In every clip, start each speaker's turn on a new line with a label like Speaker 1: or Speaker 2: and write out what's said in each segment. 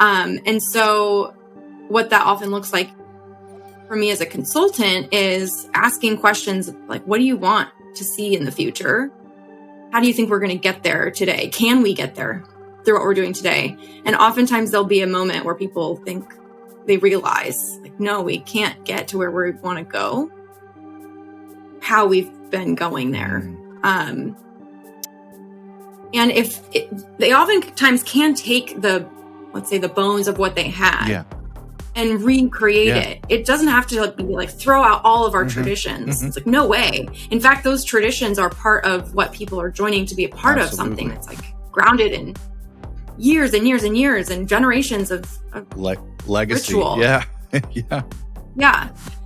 Speaker 1: And so what that often looks like for me as a consultant is asking questions like, what do you want to see in the future? How do you think we're going to get there today? Can we get there through what we're doing today? And oftentimes there'll be a moment where people think they realize, like, no, we can't get to where we want to go, how we've been going there. And they oftentimes can take let's say the bones of what they had and recreate it. It doesn't have to be like throw out all of our traditions. It's like, no way. In fact, those traditions are part of what people are joining to be a part of something that's like grounded in years and years and years and generations of
Speaker 2: legacy.
Speaker 1: Ritual.
Speaker 2: Yeah.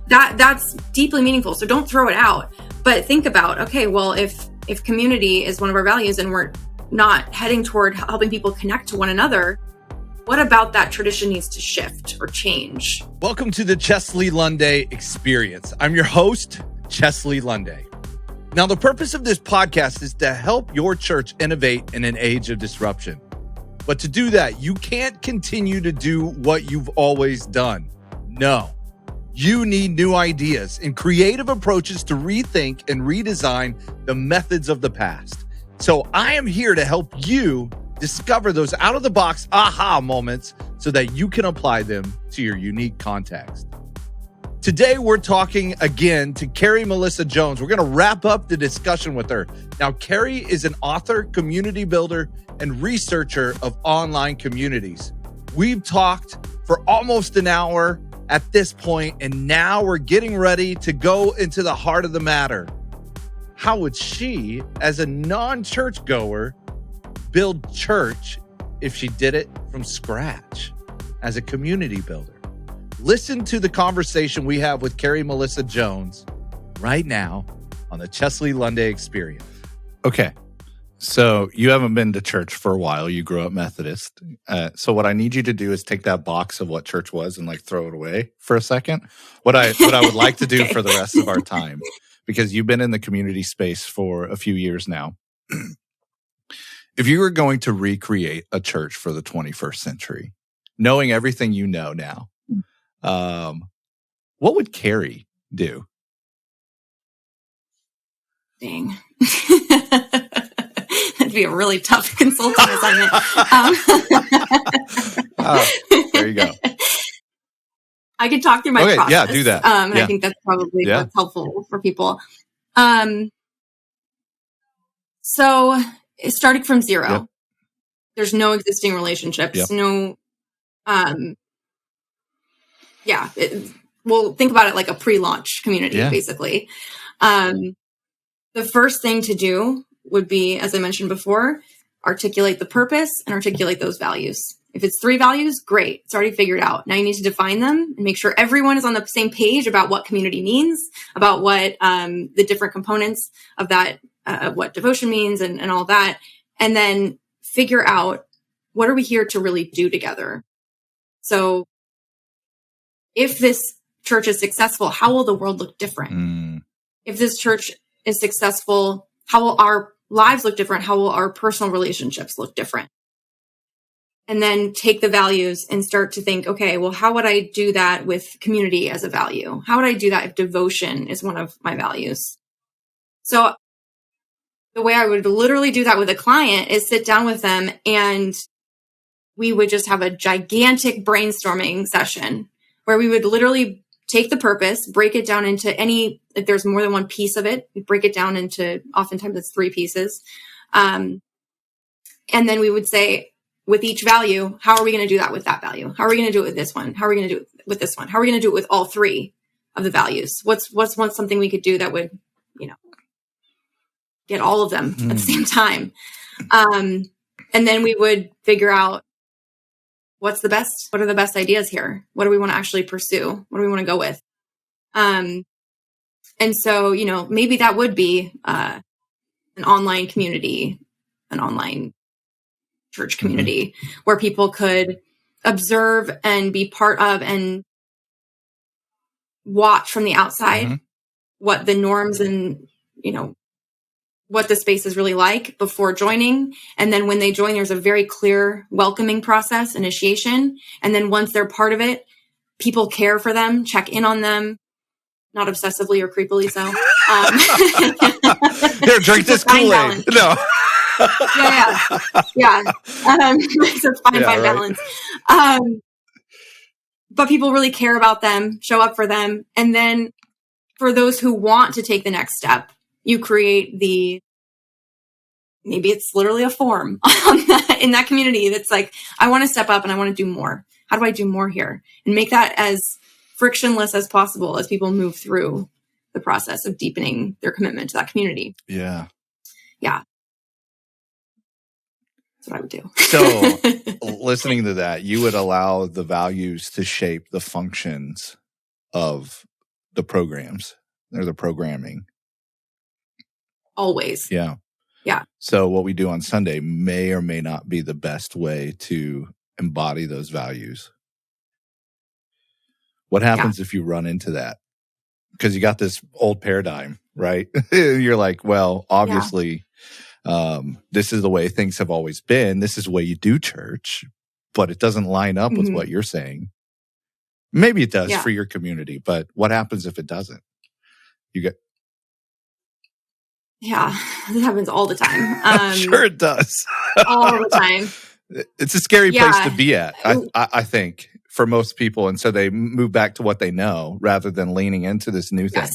Speaker 1: That's deeply meaningful. So don't throw it out, but think about, okay, well, if community is one of our values and we're not heading toward helping people connect to one another, what about that tradition needs to shift or change?
Speaker 2: Welcome to the Chesley Lunday Experience. I'm your host, Chesley Lunday. Now, the purpose of this podcast is to help your church innovate in an age of disruption. But to do that, you can't continue to do what you've always done. No, you need new ideas and creative approaches to rethink and redesign the methods of the past. So I am here to help you discover those out-of-the-box aha moments so that you can apply them to your unique context. Today, we're talking again to Carrie Melissa Jones. We're going to wrap up the discussion with her. Now, Carrie is an author, community builder, and researcher of online communities. We've talked for almost an hour at this point, and now we're getting ready to go into the heart of the matter. How would she, as a non-church goer, build church if she did it from scratch as a community builder? Listen to the conversation we have with Carrie Melissa Jones right now on the Chesley Lunday Experience.
Speaker 3: Okay, so you haven't been to church for a while. You grew up Methodist. So what I need you to do is take that box of what church was and like throw it away for a second. What I would like to do for the rest of our time, because you've been in the community space for a few years now. If you were going to recreate a church for the 21st century, knowing everything you know now, what would Carrie do?
Speaker 1: Dang. That'd be a really tough consulting assignment.
Speaker 3: There you go.
Speaker 1: I could talk through my process.
Speaker 3: Yeah, do that.
Speaker 1: And I think that's probably what's helpful for people. So it started from zero.
Speaker 3: Yep.
Speaker 1: There's no existing relationships.
Speaker 3: Yep.
Speaker 1: We'll think about it like a pre-launch community, basically. The first thing to do would be, as I mentioned before, articulate the purpose and articulate those values. If it's 3 values, great. It's already figured out. Now you need to define them and make sure everyone is on the same page about what community means, about what the different components of that, what devotion means and all that. And then figure out, what are we here to really do together? So if this church is successful, how will the world look different? If this church is successful, how will our lives look different? How will our personal relationships look different? And then take the values and start to think, okay, well, how would I do that with community as a value? How would I do that if devotion is one of my values? So the way I would literally do that with a client is sit down with them and we would just have a gigantic brainstorming session where we would literally take the purpose, break it down into if there's more than one piece of it, we break it down into, oftentimes it's 3 pieces. And then we would say, with each value, how are we going to do that with that value? How are we going to do it with this one? How are we going to do it with this one? How are we going to do it with all 3 of the values? What's something we could do that would, get all of them at the same time? And then we would figure out what are the best ideas here? What do we want to actually pursue? What do we want to go with? And so, maybe that would be an online community, an online church community where people could observe and be part of and watch from the outside what the norms and, what the space is really like before joining. And then when they join, there's a very clear welcoming process, initiation. And then once they're part of it, people care for them, check in on them, not obsessively or creepily so.
Speaker 2: Here, drink this Kool-Aid. No.
Speaker 1: Yeah. It's a fine balance. But people really care about them, show up for them. And then for those who want to take the next step, you create maybe it's literally a form in that community that's like, I want to step up and I want to do more. How do I do more here? And make that as frictionless as possible as people move through the process of deepening their commitment to that community.
Speaker 2: Yeah.
Speaker 1: Yeah. That's what I would do.
Speaker 2: So listening to that, you would allow the values to shape the functions of the programs or the programming.
Speaker 1: Always.
Speaker 2: Yeah.
Speaker 1: Yeah.
Speaker 2: So what we do on Sunday may or may not be the best way to embody those values. What happens if you run into that? Because you got this old paradigm, right? You're like, well, obviously, this is the way things have always been. This is the way you do church, but it doesn't line up with what you're saying. Maybe it does for your community, but what happens if it doesn't?
Speaker 1: Yeah, it happens all the time.
Speaker 2: Sure it does.
Speaker 1: All the time.
Speaker 2: It's a scary place to be at, I think, for most people. And so they move back to what they know rather than leaning into this new thing.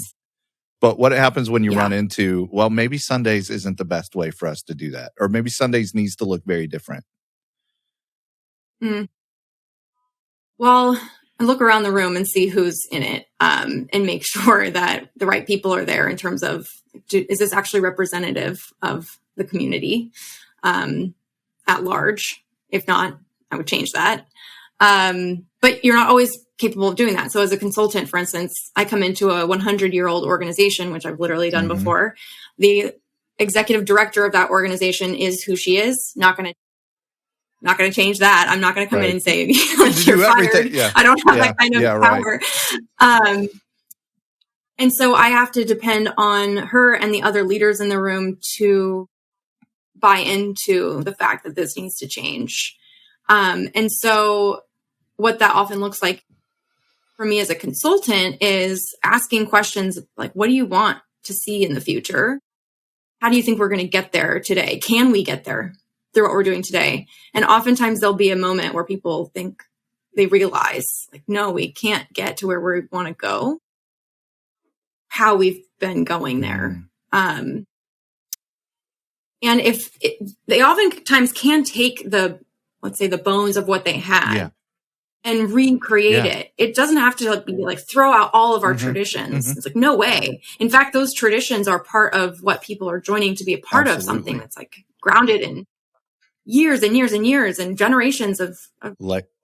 Speaker 2: But what happens when you run into, well, maybe Sundays isn't the best way for us to do that. Or maybe Sundays needs to look very different.
Speaker 1: Well, I look around the room and see who's in it and make sure that the right people are there in terms of, is this actually representative of the community at large? If not, I would change that. But you're not always capable of doing that. So as a consultant, for instance, I come into a 100-year-old organization, which I've literally done before. The executive director of that organization is who she is. Not going to change that. I'm not going to come in and say, you're fired. Yeah. I don't have that kind of power. Right. And so I have to depend on her and the other leaders in the room to buy into the fact that this needs to change. And so what that often looks like for me as a consultant is asking questions like, what do you want to see in the future? How do you think we're going to get there today? Can we get there through what we're doing today? And oftentimes there'll be a moment where people think they realize like, no, we can't get to where we want to go. How we've been going there. And they oftentimes can take let's say the bones of what they had and recreate it. It doesn't have to be like throw out all of our traditions. It's like, no way. In fact, those traditions are part of what people are joining to be a part of something that's like grounded in years and years and years and generations of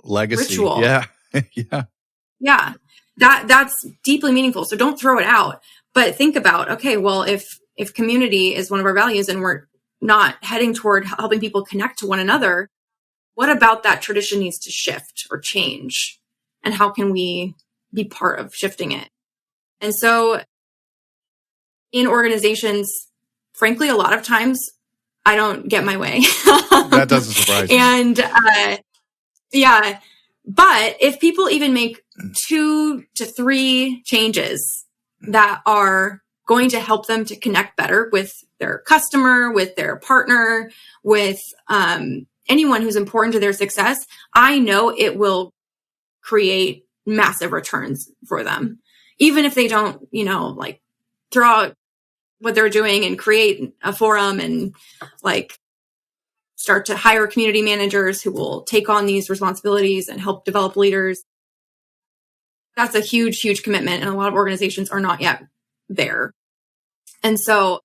Speaker 2: legacy.
Speaker 1: Ritual.
Speaker 2: Yeah.
Speaker 1: That's deeply meaningful. So don't throw it out, but think about, okay, well, if community is one of our values and we're not heading toward helping people connect to one another, what about that tradition needs to shift or change? And how can we be part of shifting it? And so in organizations, frankly, a lot of times I don't get my way.
Speaker 2: That doesn't surprise me.
Speaker 1: And but if people even make 2 to 3 changes that are going to help them to connect better with their customer, with their partner, with anyone who's important to their success, I know it will create massive returns for them. Even if they don't, like throw out what they're doing and create a forum and like start to hire community managers who will take on these responsibilities and help develop leaders. That's a huge, huge commitment. And a lot of organizations are not yet there. And so,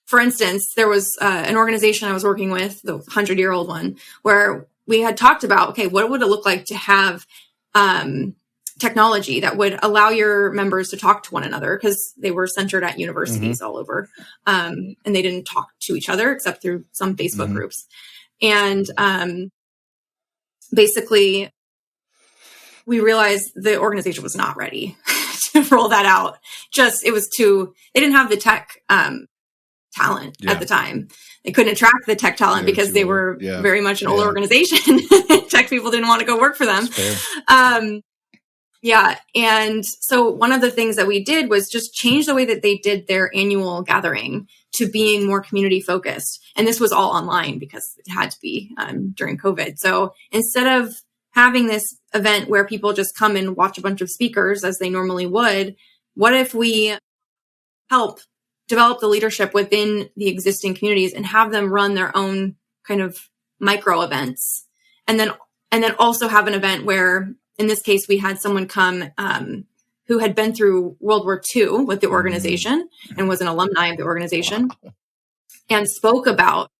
Speaker 1: for instance, there was an organization I was working with, the 100-year-old one, where we had talked about, okay, what would it look like to have technology that would allow your members to talk to one another, because they were centered at universities all over. And they didn't talk to each other except through some Facebook groups. And basically, we realized the organization was not ready to roll that out. They didn't have the talent at the time. They couldn't attract the tech talent because they were very much an older organization. Tech people didn't want to go work for them. And so one of the things that we did was just change the way that they did their annual gathering to being more community focused. And this was all online because it had to be during COVID. So instead of having this event where people just come and watch a bunch of speakers as they normally would, what if we help develop the leadership within the existing communities and have them run their own kind of micro events? And then also have an event where, in this case, we had someone come who had been through World War II with the organization and was an alumni of the organization and spoke about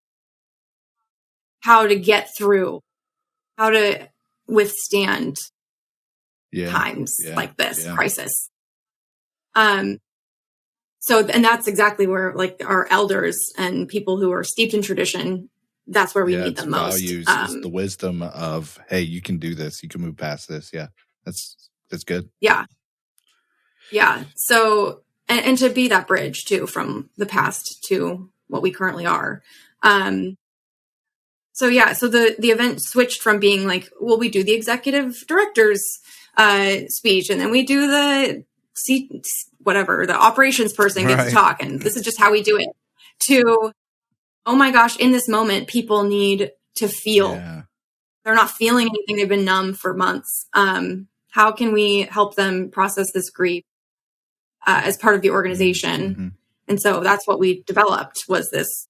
Speaker 1: how to get through, how to withstand times like this crisis. So, and that's exactly where, like, our elders and people who are steeped in tradition, that's where we need them most.
Speaker 3: Values is the wisdom of, hey, you can do this, you can move past this. Yeah, that's good.
Speaker 1: Yeah. So, and to be that bridge too from the past to what we currently are. So the event switched from being like, well, we do the executive director's speech, and then we do the the operations person gets to talk, and this is just how we do it, to, oh my gosh, in this moment, people need to feel. They're not feeling anything. They've been numb for months. How can we help them process this grief as part of the organization? And so that's what we developed, was this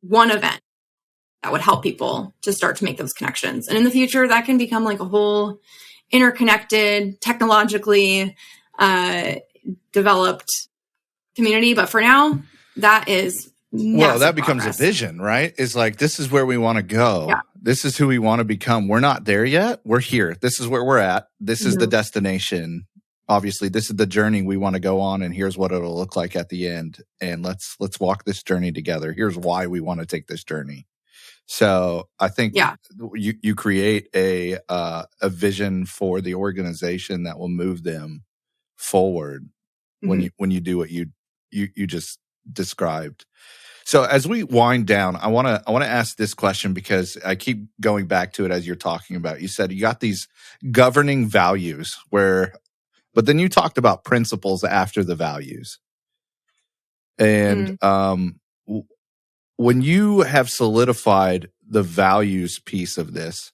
Speaker 1: one event that would help people to start to make those connections. And in the future, that can become like a whole interconnected, technologically developed community. But for now, that is
Speaker 3: that becomes a vision, right? It's like, this is where we want to go. Yeah. This is who we want to become. We're not there yet. We're here. This is where we're at. This is the destination. Obviously, this is the journey we want to go on, and here's what it'll look like at the end. And let's walk this journey together. Here's why we want to take this journey. So I think you create a vision for the organization that will move them forward when you do what you just described. So as we wind down, I want to ask this question, because I keep going back to it as you're talking about. You said you got these governing values but then you talked about principles after the values. And when you have solidified the values piece of this,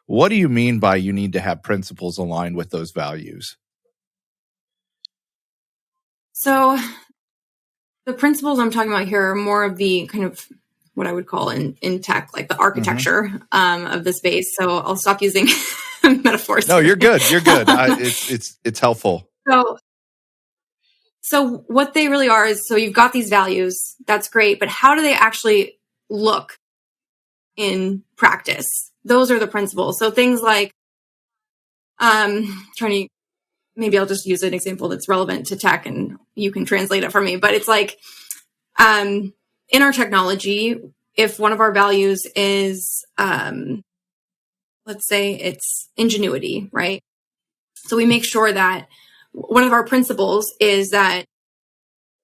Speaker 3: what do you mean by you need to have principles aligned with those values?
Speaker 1: So the principles I'm talking about here are more of the kind of what I would call in tech, like the architecture of the space. So I'll stop using metaphors.
Speaker 3: No, you're good. You're good. It's helpful.
Speaker 1: So what they really are is, so you've got these values, that's great, but how do they actually look in practice? Those are the principles. So things like, maybe I'll just use an example that's relevant to tech and you can translate it for me, but it's like, in our technology, if one of our values is, let's say it's ingenuity, right? So we make sure that one of our principles is that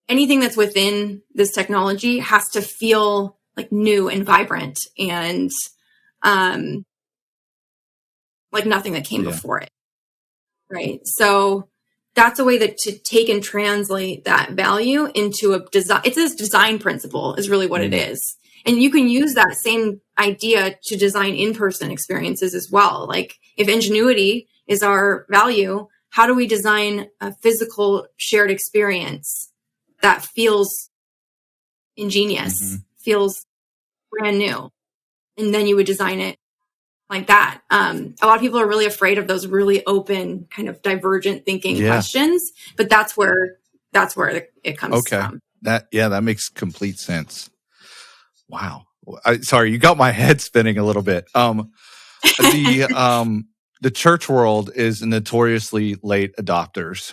Speaker 1: anything that's within this technology has to feel like new and vibrant and like nothing that came before it, right? So that's a way to take and translate that value into a design. It's this design principle is really what it is. And you can use that same idea to design in-person experiences as well. Like, if ingenuity is our value, how do we design a physical shared experience that feels ingenious, feels brand new? And then you would design it like that. A lot of people are really afraid of those really open, kind of divergent thinking questions, but that's where it comes from.
Speaker 3: That makes complete sense. Wow. Sorry, you got my head spinning a little bit. The church world is notoriously late adopters.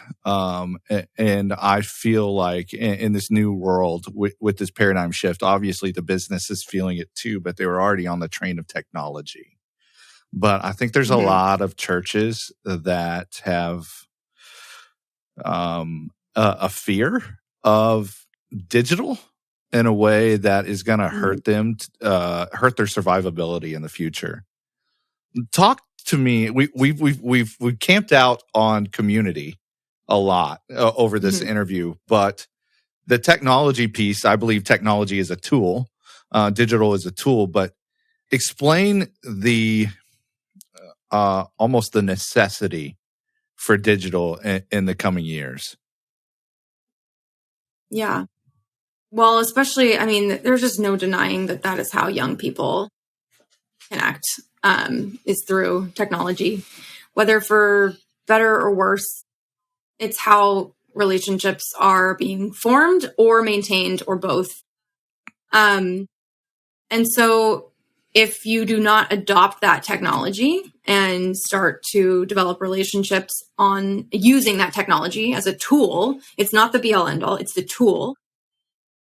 Speaker 3: And I feel like in this new world with this paradigm shift, obviously the business is feeling it too, but they were already on the train of technology. But I think there's a lot of churches that have a fear of digital in a way that is going to hurt them, hurt their survivability in the future. Talk to me. We've camped out on community a lot over this interview, but the technology piece, I believe technology is a tool, digital is a tool, but explain the almost the necessity for digital in the coming years.
Speaker 1: Yeah. Well, especially, I mean, there's just no denying that is how young people connect, is through technology, whether for better or worse. It's how relationships are being formed or maintained or both. And so if you do not adopt that technology and start to develop relationships on using that technology as a tool, it's not the be all end all, it's the tool,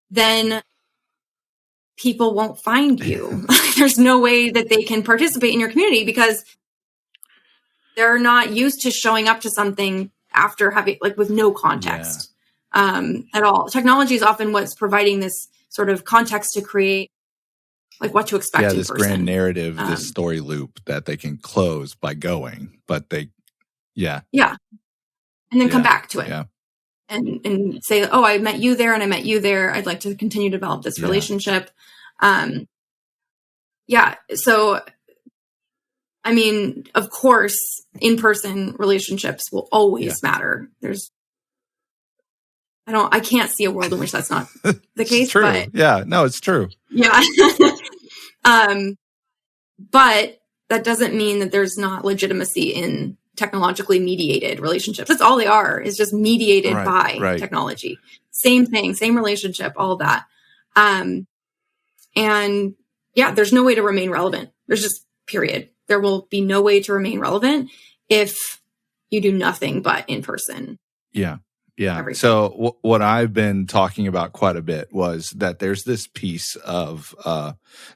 Speaker 1: then people won't find you. There's no way that they can participate in your community because they're not used to showing up to something after having, like, with no context at all. Technology is often what's providing this sort of context to create, like, what to expect.
Speaker 3: Yeah, this grand narrative, this story loop that they can close by going, but they, and
Speaker 1: then come back to it.
Speaker 3: Yeah.
Speaker 1: And say, oh, I met you there and I met you there. I'd like to continue to develop this relationship. So, I mean, of course, in-person relationships will always matter. I can't see a world in which that's not the case.
Speaker 3: True.
Speaker 1: But,
Speaker 3: it's true.
Speaker 1: Yeah. But that doesn't mean that there's not legitimacy in technologically mediated relationships. That's all they are, is just mediated by technology. Same thing, same relationship, all of that. And there's no way to remain relevant. There's just, period. There will be no way to remain relevant if you do nothing but in person.
Speaker 3: Yeah. So what I've been talking about quite a bit was that there's this piece of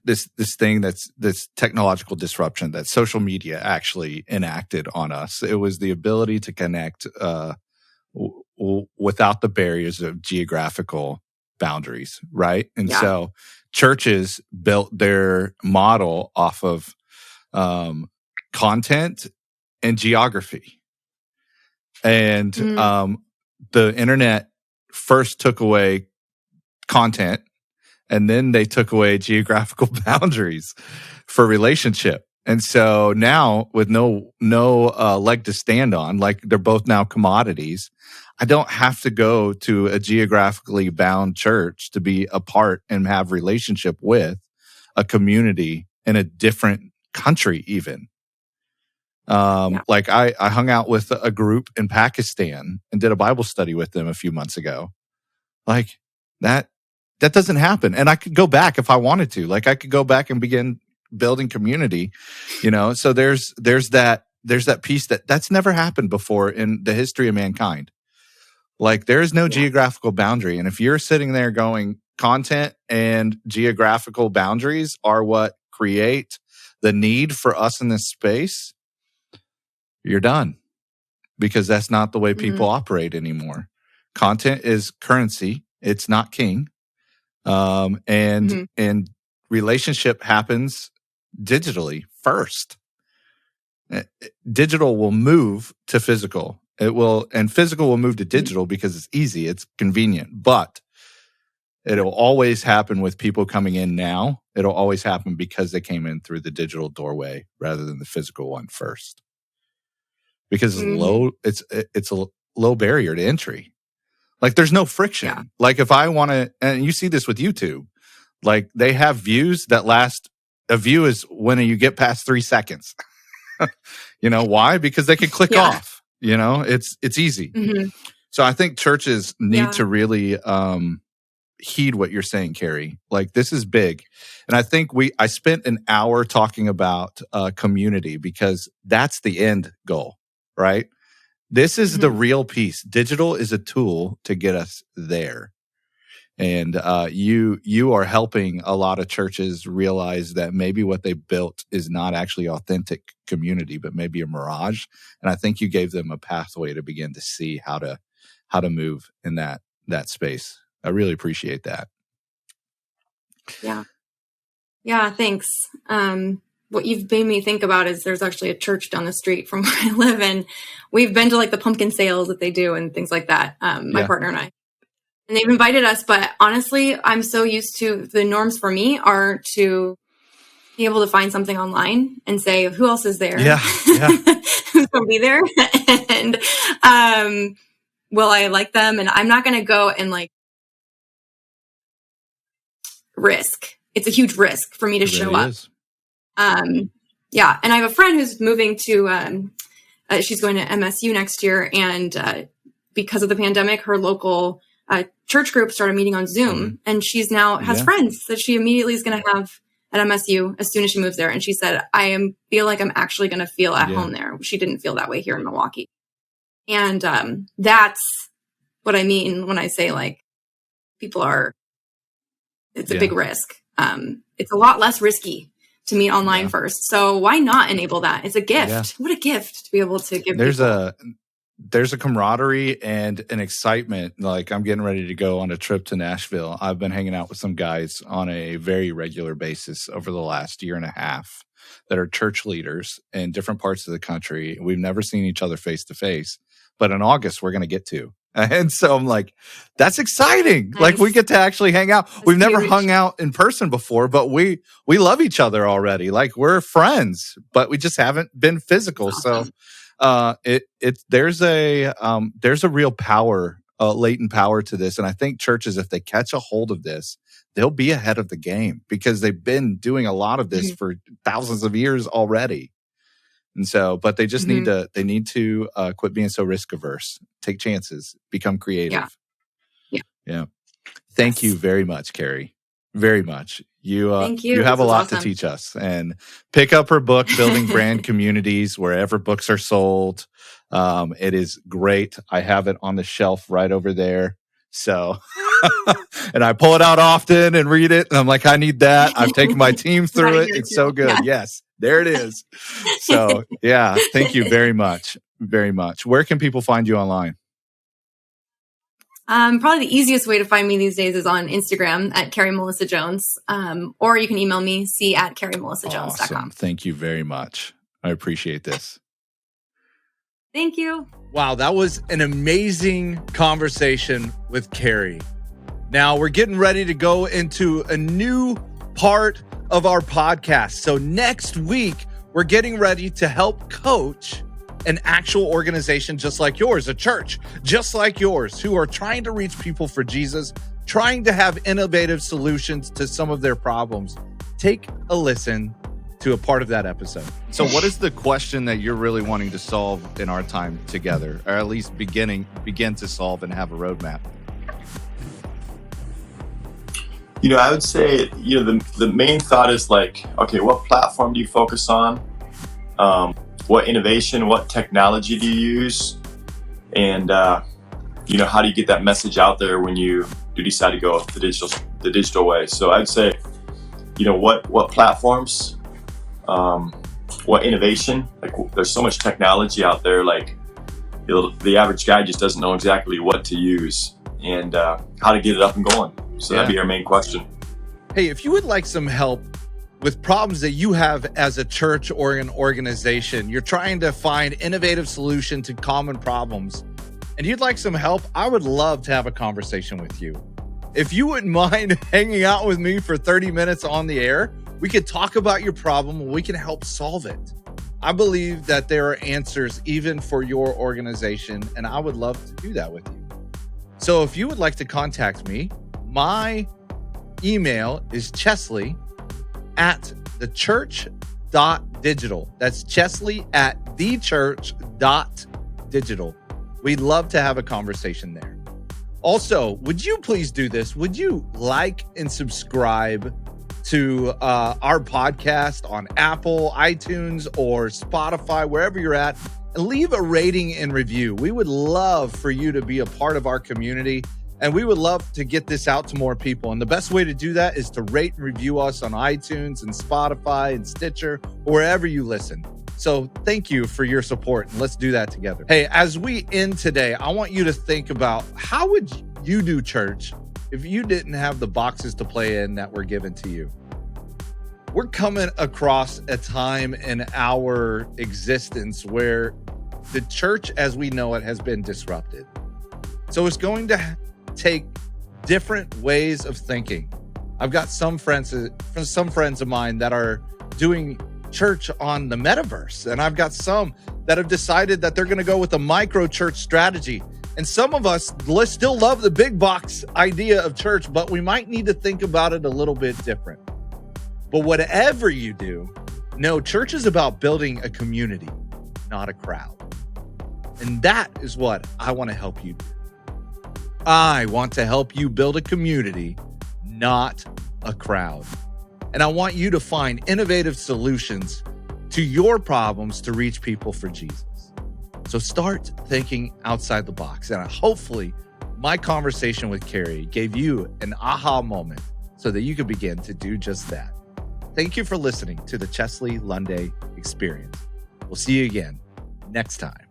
Speaker 3: this thing that's this technological disruption that social media actually enacted on us. It was the ability to connect without the barriers of geographical boundaries, right? And so churches built their model off of content and geography. And the internet first took away content, and then they took away geographical boundaries for relationship. And so now, with no leg to stand on, like they're both now commodities, I don't have to go to a geographically bound church to be a part and have relationship with a community in a different country even. Like I hung out with a group in Pakistan and did a Bible study with them a few months ago. Like that doesn't happen. And I could go back if I wanted to. Like I could go back and begin building community, So there's that piece that's never happened before in the history of mankind. Like there is no geographical boundary. And if you're sitting there going, content and geographical boundaries are what create the need for us in this space, you're done, because that's not the way people operate anymore. Content is currency. It's not king. And relationship happens digitally first. Digital will move to physical. And physical will move to digital because it's easy. It's convenient, but it'll always happen with people coming in now. It'll always happen because they came in through the digital doorway rather than the physical one first. Because it's a low barrier to entry. Like there's no friction. Yeah. Like if I want to, and you see this with YouTube, like they have views that last. A view is when you get past 3 seconds. Why? Because they can click off. It's easy. So I think churches need to really heed what you're saying, Carrie. Like this is big, and I think I spent an hour talking about community because that's the end goal. Right? This is the real piece. Digital is a tool to get us there. And you are helping a lot of churches realize that maybe what they built is not actually authentic community, but maybe a mirage. And I think you gave them a pathway to begin to see how to move in that space. I really appreciate that.
Speaker 1: Yeah. Yeah, thanks. What you've made me think about is there's actually a church down the street from where I live, and we've been to like the pumpkin sales that they do and things like that. My partner and I, and they've invited us. But honestly, I'm so used to the norms for me are to be able to find something online and say, who else is there?
Speaker 2: Yeah.
Speaker 1: Who's going to be there? And will I like them? And I'm not going to go and like risk. It's a huge risk for me to show up. Yeah. And I have a friend who's moving to, she's going to MSU next year. And because of the pandemic, her local church group started meeting on Zoom. And she's now has friends that she immediately is going to have at MSU as soon as she moves there. And she said, feel like I'm actually going to feel at home there. She didn't feel that way here in Milwaukee. And that's what I mean when I say like it's a big risk. It's a lot less risky to meet online first. So why not enable that? It's a gift. Yeah. What a gift to be able to give.
Speaker 3: There's a camaraderie and an excitement. Like I'm getting ready to go on a trip to Nashville. I've been hanging out with some guys on a very regular basis over the last year and a half that are church leaders in different parts of the country. We've never seen each other face to face, but in August we're going to get to. And so I'm like, that's exciting. Nice. Like we get to actually hang out. We've never hung out in person before, but we love each other already. Like we're friends, but we just haven't been physical. Awesome. So there's a real power, latent power to this. And I think churches, if they catch a hold of this, they'll be ahead of the game because they've been doing a lot of this for thousands of years already. And so, but they just need to quit being so risk averse, take chances, become creative. Yeah. Thank you very much, Carrie. Very much.
Speaker 1: Thank you.
Speaker 3: You have a lot to teach us. And pick up her book, Building Brand Communities, wherever books are sold. It is great. I have it on the shelf right over there. So, and I pull it out often and read it. And I'm like, I need that. I've taken my team through it. It's so good. Yeah. Yes, there it is. So yeah, thank you very much. Very much. Where can people find you online?
Speaker 1: Probably the easiest way to find me these days is on Instagram at Carrie Melissa Jones. Or you can email me, c@carriemelissajones.com.
Speaker 3: Awesome. Thank you very much. I appreciate this.
Speaker 1: Thank you.
Speaker 2: Wow, that was an amazing conversation with Carrie. Now we're getting ready to go into a new part of our podcast. So next week, we're getting ready to help coach an actual organization just like yours, a church just like yours, who are trying to reach people for Jesus, trying to have innovative solutions to some of their problems. Take a listen to a part of that episode.
Speaker 3: So what is the question that you're really wanting to solve in our time together, or at least begin to solve and have a roadmap?
Speaker 4: I would say, the main thought is like, okay, what platform do you focus on? What innovation, what technology do you use? And, how do you get that message out there when you do decide to go the digital way? So I'd say, what platforms, what innovation, like there's so much technology out there, like the average guy just doesn't know exactly what to use and how to get it up and going. So that'd be our main question.
Speaker 2: Hey, if you would like some help with problems that you have as a church or an organization, you're trying to find innovative solution to common problems, and you'd like some help, I would love to have a conversation with you. If you wouldn't mind hanging out with me for 30 minutes on the air, we could talk about your problem and we can help solve it. I believe that there are answers even for your organization, and I would love to do that with you. So if you would like to contact me, my email is chesley@thechurch.digital. That's chesley@thechurch.digital. We'd love to have a conversation there. Also, would you please do this? Would you like and subscribe to our podcast on Apple, iTunes, or Spotify, wherever you're at, and leave a rating and review. We would love for you to be a part of our community, and we would love to get this out to more people. And the best way to do that is to rate and review us on iTunes and Spotify and Stitcher, or wherever you listen. So thank you for your support, and let's do that together. Hey, as we end today, I want you to think about, how would you do church if you didn't have the boxes to play in that were given to you. We're coming across a time in our existence where the church as we know it has been disrupted. So it's going to take different ways of thinking. I've got some friends of mine that are doing church on the metaverse, and I've got some that have decided that they're going to go with a micro church strategy. And some of us still love the big box idea of church, but we might need to think about it a little bit different. But whatever you do, no, church is about building a community, not a crowd. And that is what I want to help you do. I want to help you build a community, not a crowd. And I want you to find innovative solutions to your problems to reach people for Jesus. So start thinking outside the box. And hopefully my conversation with Carrie gave you an aha moment so that you can begin to do just that. Thank you for listening to the Chesley Lunday Experience. We'll see you again next time.